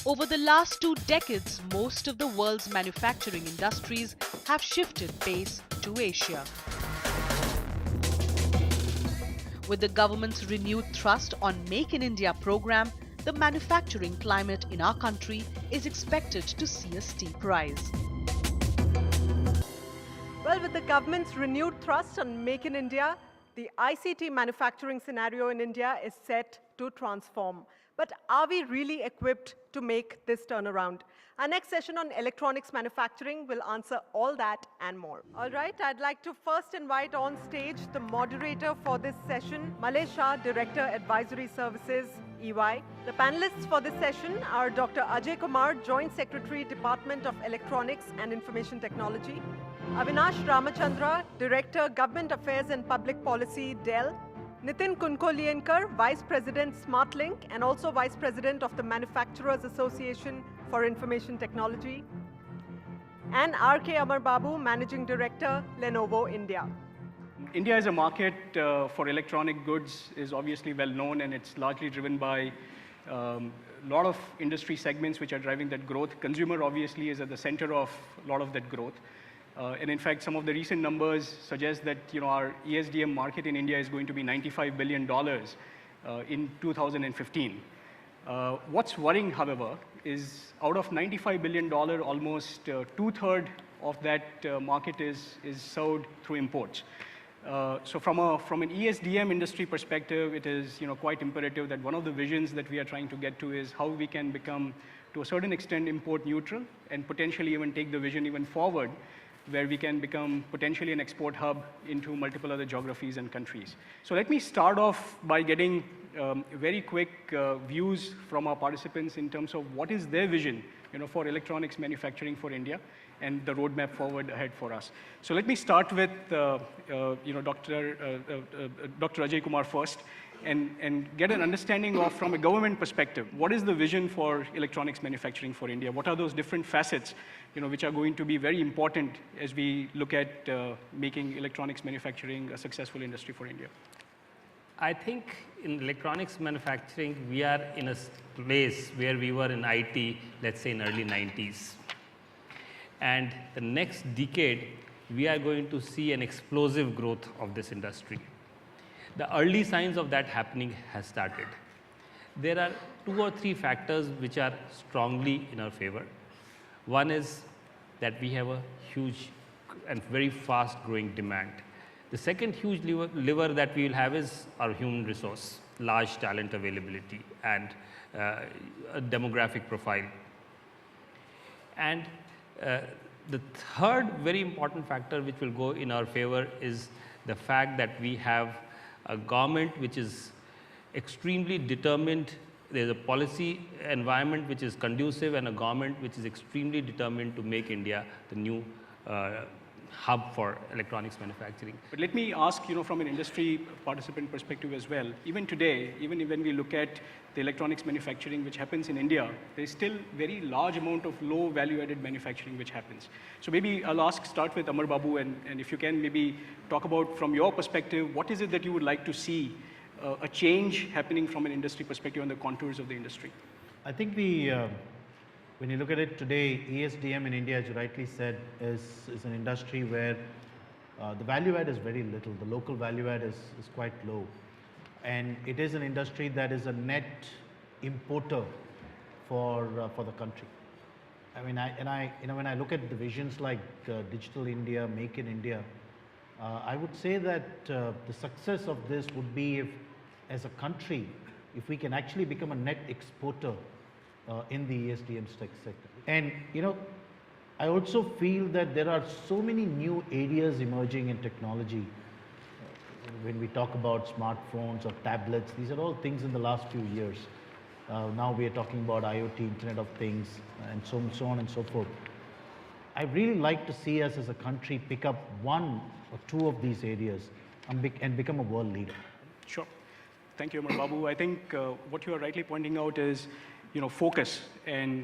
Over the last 2 decades, most of the world's manufacturing industries have shifted base to Asia. With the government's renewed thrust on Make in India program, the manufacturing climate in our country is expected to see a steep rise. Well, with the government's renewed thrust on Make in India, the ICT manufacturing scenario in India is set to transform. But are we really equipped to make this turnaround? Our next session on electronics manufacturing will answer all that and more. All right, I'd like to first invite on stage the moderator for this session, Malay Shah, Director Advisory Services, EY. The panelists for this session are Dr. Ajay Kumar, Joint Secretary, Department of Electronics and Information Technology, Avinash Ramachandra, Director, Government Affairs and Public Policy, Dell, Nitin Kunkolienkar, Vice President, SmartLink, and also Vice President of the Manufacturers Association for Information Technology, and R.K. Amar Babu, Managing Director, Lenovo India. India as a market for electronic goods is obviously well known, and it's largely driven by a lot of industry segments which are driving that growth. Consumer obviously is at the center of a lot of that growth. And in fact, some of the recent numbers suggest that our ESDM market in India is going to be $95 billion in 2015. What's worrying, however, is out of $95 billion, almost two-thirds of that market is served through imports. So from an ESDM industry perspective, it is quite imperative that one of the visions that we are trying to get to is how we can become, to a certain extent, import neutral, and potentially even take the vision even forward, where we can become potentially an export hub into multiple other geographies and countries. So let me start off by getting very quick views from our participants in terms of what is their vision for electronics manufacturing for India and the roadmap forward ahead for us. So let me start with Dr. Ajay Kumar first, and get an understanding of, from a government perspective, what is the vision for electronics manufacturing for India? What are those different facets which are going to be very important as we look at making electronics manufacturing a successful industry for India? I think in electronics manufacturing, we are in a place where we were in IT, let's say in early 90s. And the next decade, we are going to see an explosive growth of this industry. The early signs of that happening has started. There are 2 or 3 factors which are strongly in our favor. One is that we have a huge and very fast growing demand. The second huge lever that we will have is our human resource, large talent availability, and a demographic profile. And the third very important factor which will go in our favor is the fact that we have a government which is extremely determined. There is a policy environment which is conducive, and a government which is extremely determined to make India the new hub for electronics manufacturing. But let me ask, from an industry participant perspective as well, even today, even when we look at the electronics manufacturing which happens in India, there is still very large amount of low value-added manufacturing which happens. So maybe I'll start with Amar Babu, and if you can maybe talk about, from your perspective, what is it that you would like to see a change happening from an industry perspective on the contours of the industry? I think when you look at it today, ESDM in India, as you rightly said, is an industry where the value add is very little. The local value add is quite low. And it is an industry that is a net importer for the country. I mean, when I look at the visions like Digital India, Make in India, I would say that the success of this would be if, as a country, if we can actually become a net exporter in the ESDM sector. And I also feel that there are so many new areas emerging in technology. When we talk about smartphones or tablets, these are all things in the last few years. Now we are talking about IoT, Internet of Things, and so on and so forth. I really like to see us as a country pick up one or two of these areas and become a world leader. Sure. Thank you, Amar Babu. I think what you are rightly pointing out is, focus, and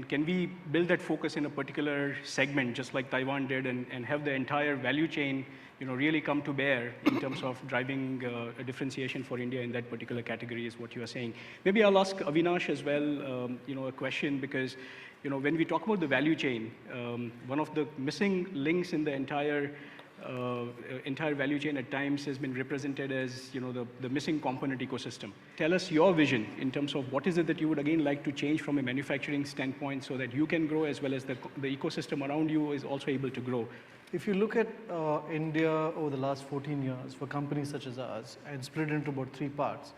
can we build that focus in a particular segment, just like Taiwan did, and have the entire value chain, really come to bear in terms of driving a differentiation for India in that particular category, is what you are saying. Maybe I'll ask Avinash as well, a question, because when we talk about the value chain, one of the missing links in the entire value chain at times has been represented as the missing component ecosystem. Tell us your vision in terms of what is it that you would again like to change from a manufacturing standpoint so that you can grow as well as the ecosystem around you is also able to grow. If you look at India over the last 14 years for companies such as ours, and split into about three parts.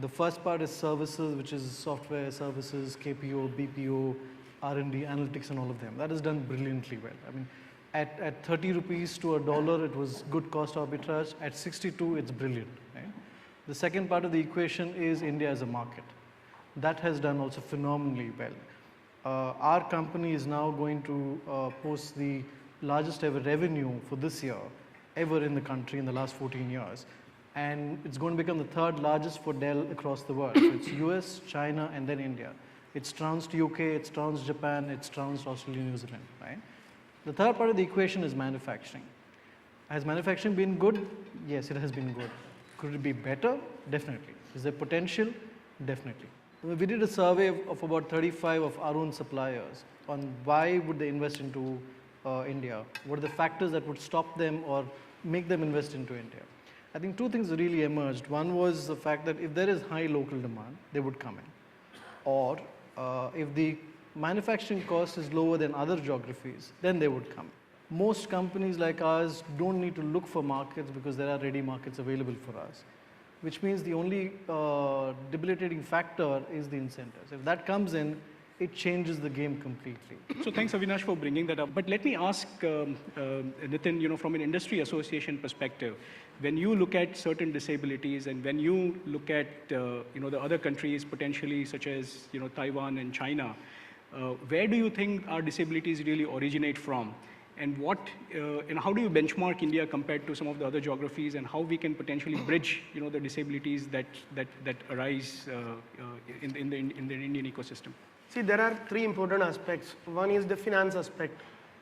The first part is services, which is software services, KPO, BPO, R&D, analytics, and all of them. That is done brilliantly well. I mean, at 30 rupees to $1, it was good cost arbitrage. At 62, it's brilliant. Right? The second part of the equation is India as a market. That has done also phenomenally well. Our company is now going to post the largest ever revenue for this year ever in the country in the last 14 years. And it's going to become the third largest for Dell across the world. So it's US, China, and then India. It's trounced UK, it's trounced Japan, it's trounced Australia, New Zealand, right? The third part of the equation is manufacturing. Has manufacturing been good? Yes, it has been good. Could it be better? Definitely. Is there potential? Definitely. We did a survey of about 35 of our own suppliers on why would they invest into India. What are the factors that would stop them or make them invest into India? I think two things really emerged. One was the fact that if there is high local demand, they would come in. Or if the manufacturing cost is lower than other geographies, then they would come. Most companies like ours don't need to look for markets because there are ready markets available for us, which means the only debilitating factor is the incentives. If that comes in, it changes the game completely. So thanks, Avinash, for bringing that up. But let me ask Nitin, from an industry association perspective, when you look at certain disabilities and when you look at the other countries potentially such as Taiwan and China, where do you think our disabilities really originate from? And what, how do you benchmark India compared to some of the other geographies, and how we can potentially bridge, the disabilities that arise in the Indian ecosystem? See, there are three important aspects. One is the finance aspect.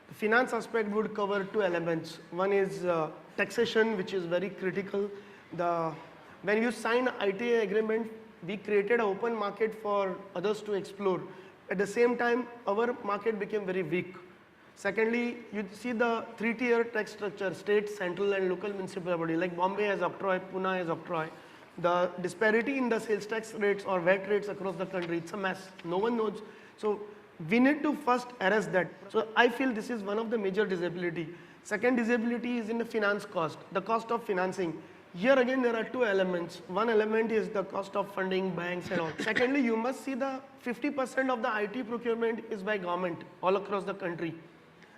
The finance aspect would cover two elements. One is taxation, which is very critical. When you sign ITA agreement, we created an open market for others to explore. At the same time, our market became very weak. Secondly, you see the three-tier tax structure, state, central, and local municipality. Like Bombay has octroi, Pune has octroi. The disparity in the sales tax rates or VAT rates across the country, it's a mess. No one knows. So we need to first arrest that. So I feel this is one of the major disability. Second disability is in the finance cost, the cost of financing. Here again, there are two elements. One element is the cost of funding, banks and all. Secondly, you must see the 50% of the IT procurement is by government all across the country.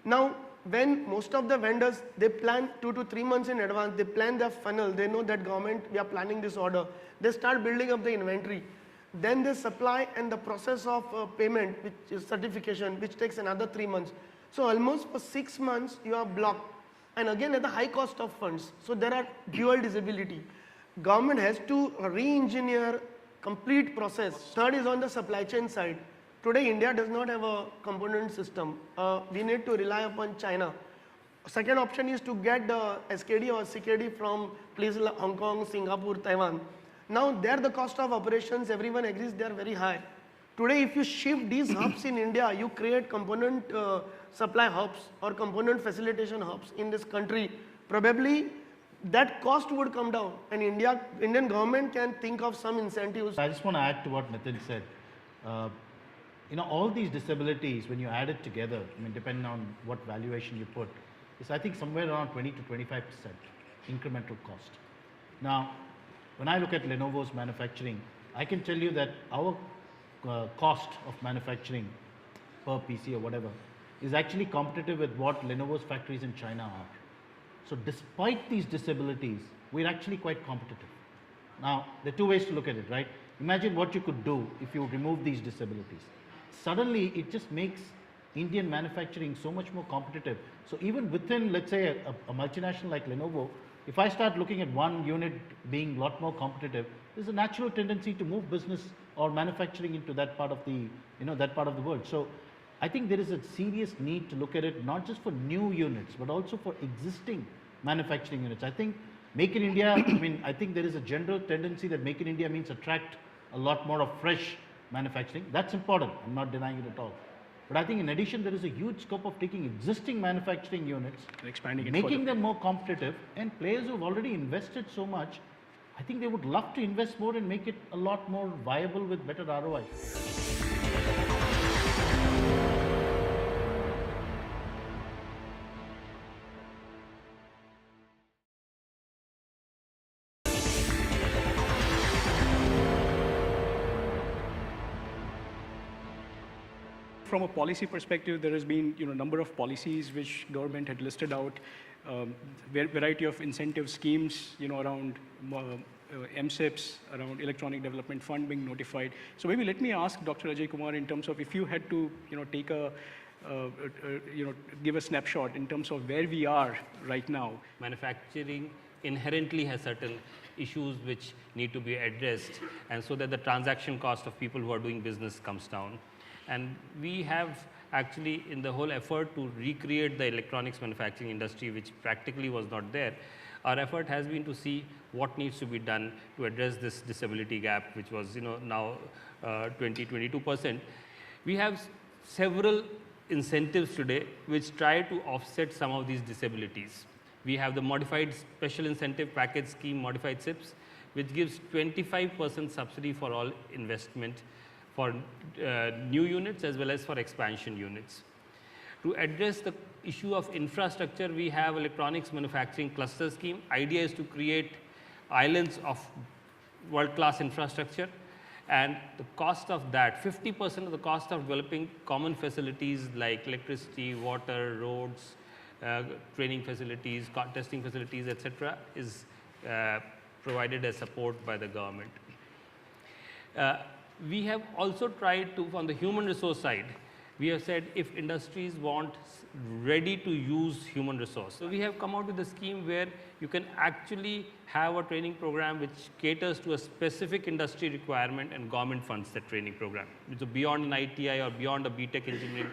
Now, when most of the vendors, they plan 2 to 3 months in advance, they plan their funnel, they know that government, we are planning this order. They start building up the inventory. Then they supply, and the process of payment, which is certification, which takes another 3 months. So almost for 6 months, you are blocked. And again, at the high cost of funds. So there are dual disability. Government has to re-engineer complete process. Third is on the supply chain side. Today, India does not have a component system. We need to rely upon China. Second option is to get the SKD or CKD from places like Hong Kong, Singapore, Taiwan. Now, there the cost of operations, everyone agrees they are very high. Today, if you shift these hubs in India, you create component supply hubs or component facilitation hubs in this country, probably that cost would come down, and Indian government can think of some incentives. I just want to add to what Nitin said. All these disabilities, when you add it together, depending on what valuation you put, is I think somewhere around 20 to 25% incremental cost. Now, when I look at Lenovo's manufacturing, I can tell you that our cost of manufacturing per PC or whatever is actually competitive with what Lenovo's factories in China are. So despite these disabilities, we're actually quite competitive. Now, there are two ways to look at it, right? Imagine what you could do if you remove these disabilities. Suddenly, it just makes Indian manufacturing so much more competitive. So even within, let's say, a multinational like Lenovo, if I start looking at one unit being a lot more competitive, there's a natural tendency to move business or manufacturing into that part of the, that part of the world. So I think there is a serious need to look at it not just for new units, but also for existing manufacturing units. I think Make in India, I think there is a general tendency that Make in India means attract a lot more of fresh manufacturing. That's important. I'm not denying it at all. But I think in addition, there is a huge scope of taking existing manufacturing units, expanding it making them more competitive, and players who have already invested so much, I think they would love to invest more and make it a lot more viable with better ROI. From a policy perspective, there has been a number of policies which government had listed out, variety of incentive schemes, around MSIPs, around Electronic Development Fund being notified. So maybe let me ask Dr. Ajay Kumar in terms of if you had to, take a, give a snapshot in terms of where we are right now. Manufacturing inherently has certain issues which need to be addressed, and so that the transaction cost of people who are doing business comes down. And we have actually, in the whole effort to recreate the electronics manufacturing industry, which practically was not there, our effort has been to see what needs to be done to address this disability gap, which was now 22%. We have several incentives today which try to offset some of these disabilities. We have the modified special incentive package scheme, modified SIPs, which gives 25% subsidy for all investment for new units as well as for expansion units. To address the issue of infrastructure, we have electronics manufacturing cluster scheme. Idea is to create islands of world-class infrastructure, and the cost of that, 50% of the cost of developing common facilities like electricity, water, roads, training facilities, testing facilities, etc., is provided as support by the government. We have also tried to, on the human resource side, we have said if industries want ready to use human resource. So we have come out with a scheme where you can actually have a training program which caters to a specific industry requirement, and government funds that training program. So beyond an ITI or beyond a BTech engineering,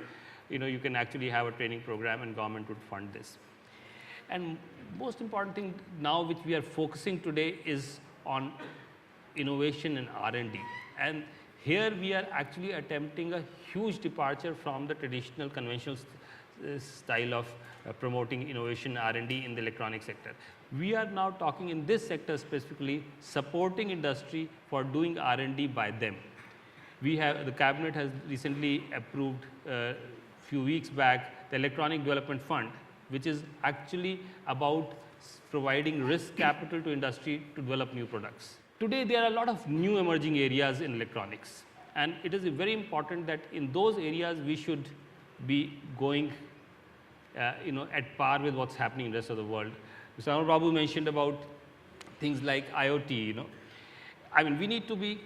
you can actually have a training program and government would fund this. And most important thing now which we are focusing today is on innovation and R&D. And here we are actually attempting a huge departure from the traditional conventional style of promoting innovation R&D in the electronic sector. We are now talking in this sector specifically supporting industry for doing R&D by them. We have, the cabinet has recently approved a few weeks back the Electronic Development Fund, which is actually about providing risk capital to industry to develop new products. Today, there are a lot of new emerging areas in electronics, and it is very important that in those areas we should be going at par with what's happening in the rest of the world. Mr. Babu mentioned about things like IoT. I mean, we need to be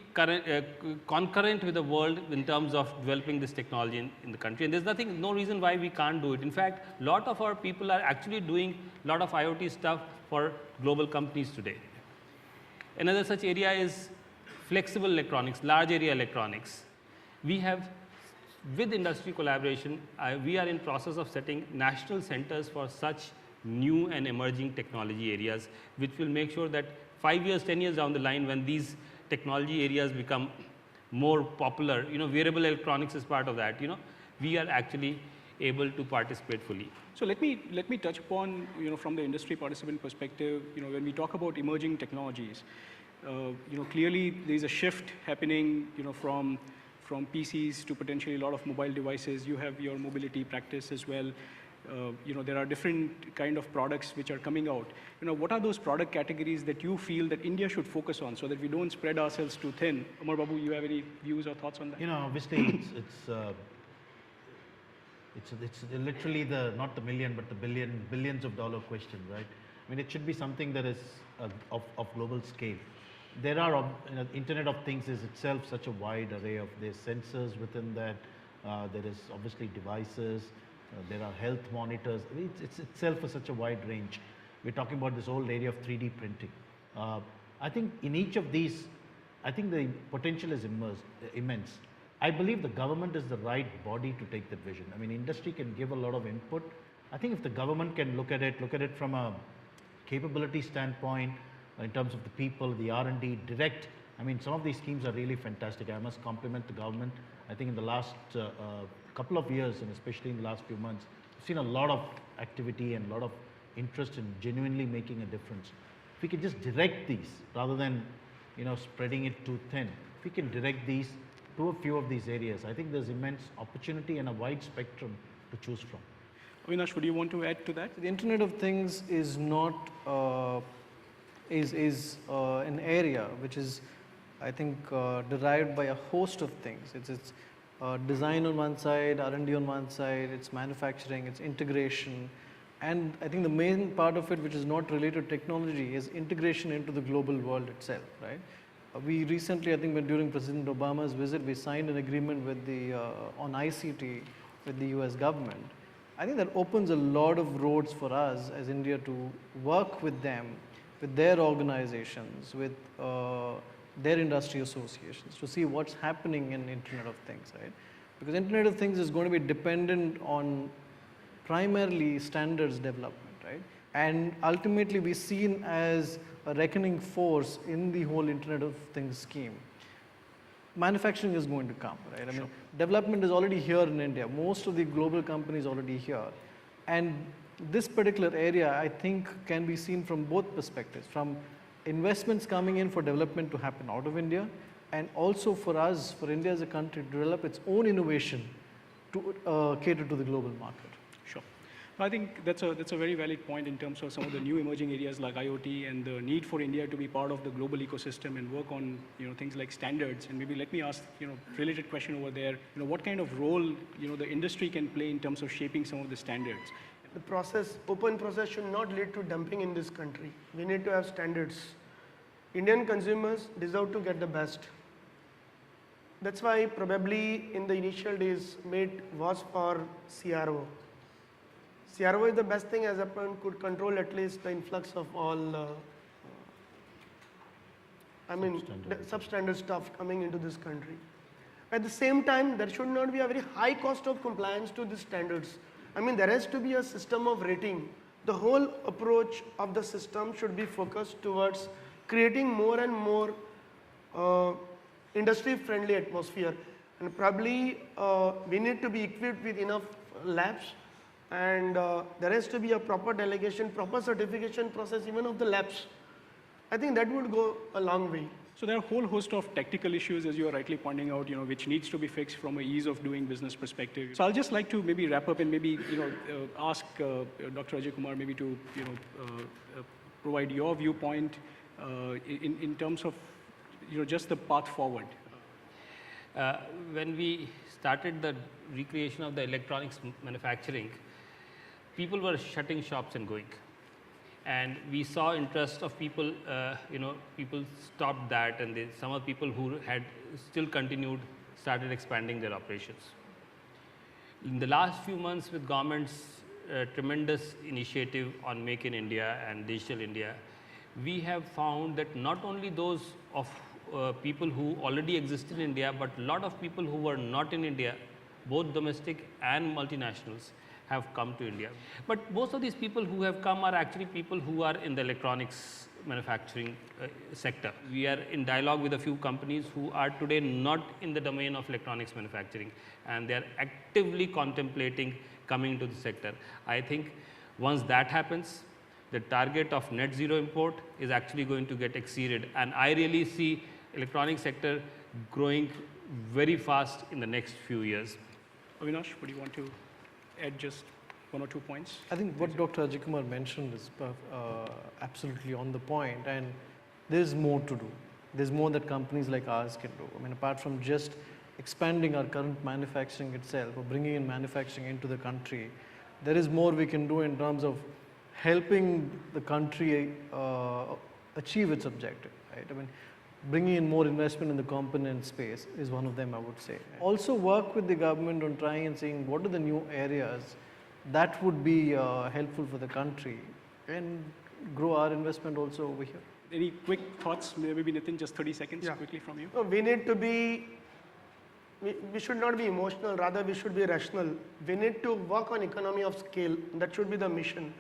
concurrent with the world in terms of developing this technology in the country, and there's no reason why we can't do it. In fact, a lot of our people are actually doing a lot of IoT stuff for global companies today. Another such area is flexible electronics, large area electronics. We have, with industry collaboration, we are in process of setting national centers for such new and emerging technology areas, which will make sure that 5 years, 10 years down the line, when these technology areas become more popular, wearable electronics is part of that, we are actually able to participate fully. So let me touch upon, from the industry participant perspective, when we talk about emerging technologies, clearly there is a shift happening, from PCs to potentially a lot of mobile devices. You have your mobility practice as well. There are different kind of products which are coming out. What are those product categories that you feel that India should focus on so that we don't spread ourselves too thin? Amar Babu, you have any views or thoughts on that? Obviously It's literally not the million, but the billions of dollar question, right? I mean, it should be something that is of global scale. There are, Internet of Things is itself such a wide array of, there's sensors within that, there is obviously devices, there are health monitors. I mean, it's itself such a wide range. We're talking about this whole area of 3D printing. I think in each of these, I think the potential is immense. I believe the government is the right body to take that vision. I mean, industry can give a lot of input. I think if the government can look at it from a capability standpoint, in terms of the people, the R&D, direct. I mean, some of these schemes are really fantastic. I must compliment the government. I think in the last couple of years, and especially in the last few months, I've seen a lot of activity and a lot of interest in genuinely making a difference. If we can just direct these rather than, spreading it too thin, if we can direct these to a few of these areas, I think there's immense opportunity and a wide spectrum to choose from. Avinash, would you want to add to that? The Internet of Things is not an area which is, I think, derived by a host of things. It's design on one side, R&D on one side, it's manufacturing, it's integration, and I think the main part of it, which is not related to technology, is integration into the global world itself, right? We recently, I think, during President Obama's visit, we signed an agreement with on ICT with the US government. I think that opens a lot of roads for us as India to work with them, with their organizations, with their industry associations, to see what's happening in Internet of Things, right? Because Internet of Things is going to be dependent on primarily standards development, right? And ultimately be seen as a reckoning force in the whole Internet of Things scheme. Manufacturing is going to come, right? I mean, development is already here in India. Most of the global companies already here. And this particular area, I think, can be seen from both perspectives, from investments coming in for development to happen out of India, and also for us, for India as a country, to develop its own innovation to cater to the global market. Sure. I think that's a very valid point in terms of some of the new emerging areas like IoT and the need for India to be part of the global ecosystem and work on things like standards. And maybe let me ask related question over there. What kind of role the industry can play in terms of shaping some of the standards? The open process should not lead to dumping in this country. We need to have standards. Indian consumers deserve to get the best. That's why probably in the initial days made was for CRO. CRO is the best thing as upon could control at least the influx of all, substandard stuff coming into this country. At the same time, there should not be a very high cost of compliance to these standards. I mean, there has to be a system of rating. The whole approach of the system should be focused towards creating more and more industry-friendly atmosphere. And probably we need to be equipped with enough labs, and there has to be a proper delegation, proper certification process even of the labs. I think that would go a long way. So there are a whole host of technical issues, as you are rightly pointing out, which needs to be fixed from a ease of doing business perspective. So I'll just like to maybe wrap up and maybe ask Dr. Ajay Kumar maybe to provide your viewpoint in terms of just the path forward. When we started the recreation of the electronics manufacturing, people were shutting shops and going. And we saw interest of people, people stopped that, and some of the people who had still continued started expanding their operations. In the last few months, with government's tremendous initiative on Make in India and Digital India, we have found that not only those of people who already exist in India, but a lot of people who were not in India, both domestic and multinationals, have come to India. But most of these people who have come are actually people who are in the electronics manufacturing sector. We are in dialogue with a few companies who are today not in the domain of electronics manufacturing, and they are actively contemplating coming into the sector. I think once that happens, the target of net zero import is actually going to get exceeded, and I really see electronic sector growing very fast in the next few years. Avinash, would you want to add just one or 2 points? I think what Dr. Ajay Kumar mentioned is absolutely on the point, and there is more to do. There's more that companies like ours can do. I mean, apart from just expanding our current manufacturing itself or bringing in manufacturing into the country, there is more we can do in terms of helping the country achieve its objective, right? I mean, bringing in more investment in the component space is one of them, I would say. Also work with the government on trying and seeing what are the new areas that would be helpful for the country and grow our investment also over here. Any quick thoughts? Maybe Nitin, just 30 seconds quickly from you. No, we need to be, we should not be emotional, rather we should be rational. We need to work on economy of scale. That should be the mission.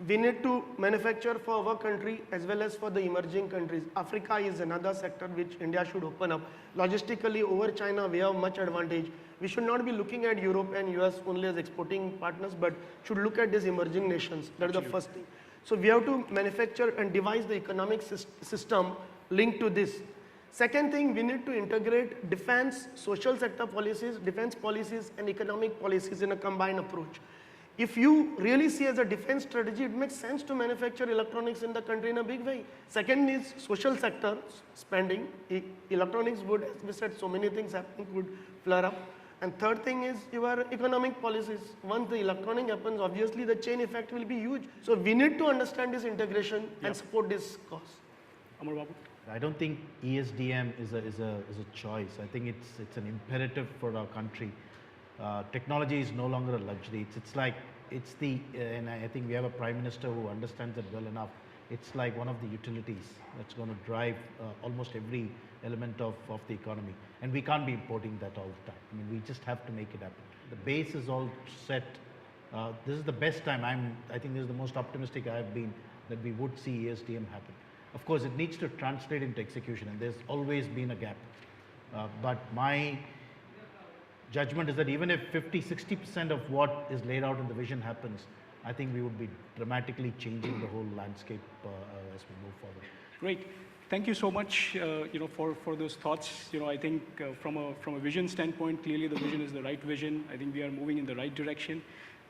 We need to manufacture for our country as well as for the emerging countries. Africa is another sector which India should open up. Logistically, over China, we have much advantage. We should not be looking at Europe and US only as exporting partners, but should look at these emerging nations. That is the first thing. So we have to manufacture and devise the economic system linked to this. Second thing, we need to integrate defense, social sector policies, defense policies and economic policies in a combined approach. If you really see as a defense strategy, it makes sense to manufacture electronics in the country in a big way. Second is social sector spending. Electronics would, as we said, so many things happening would flare up. And third thing is your economic policies. Once the electronic happens, obviously the chain effect will be huge. So we need to understand this integration and support this cause. Amar Babu? I don't think ESDM is a choice. I think it's an imperative for our country. Technology is no longer a luxury. And I think we have a Prime Minister who understands it well enough. It's like one of the utilities that's going to drive almost every element of the economy. And we can't be importing that all the time. I mean, we just have to make it happen. The base is all set. This is the best time. I think this is the most optimistic I have been that we would see ESDM happen. Of course, it needs to translate into execution, and there's always been a gap. But my judgment is that even if 50-60% of what is laid out in the vision happens, I think we would be dramatically changing the whole landscape as we move forward. Great. Thank you so much, for those thoughts. I think from a vision standpoint, clearly the vision is the right vision. I think we are moving in the right direction.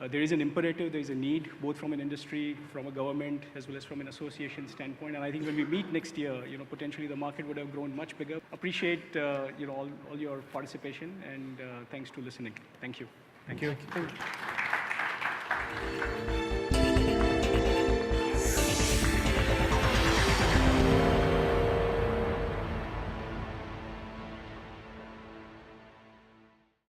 There is an imperative, there is a need, both from an industry, from a government, as well as from an association standpoint. And I think when we meet next year, potentially the market would have grown much bigger. Appreciate, all your participation, and thanks to listening. Thank you. Thank you. Thank you.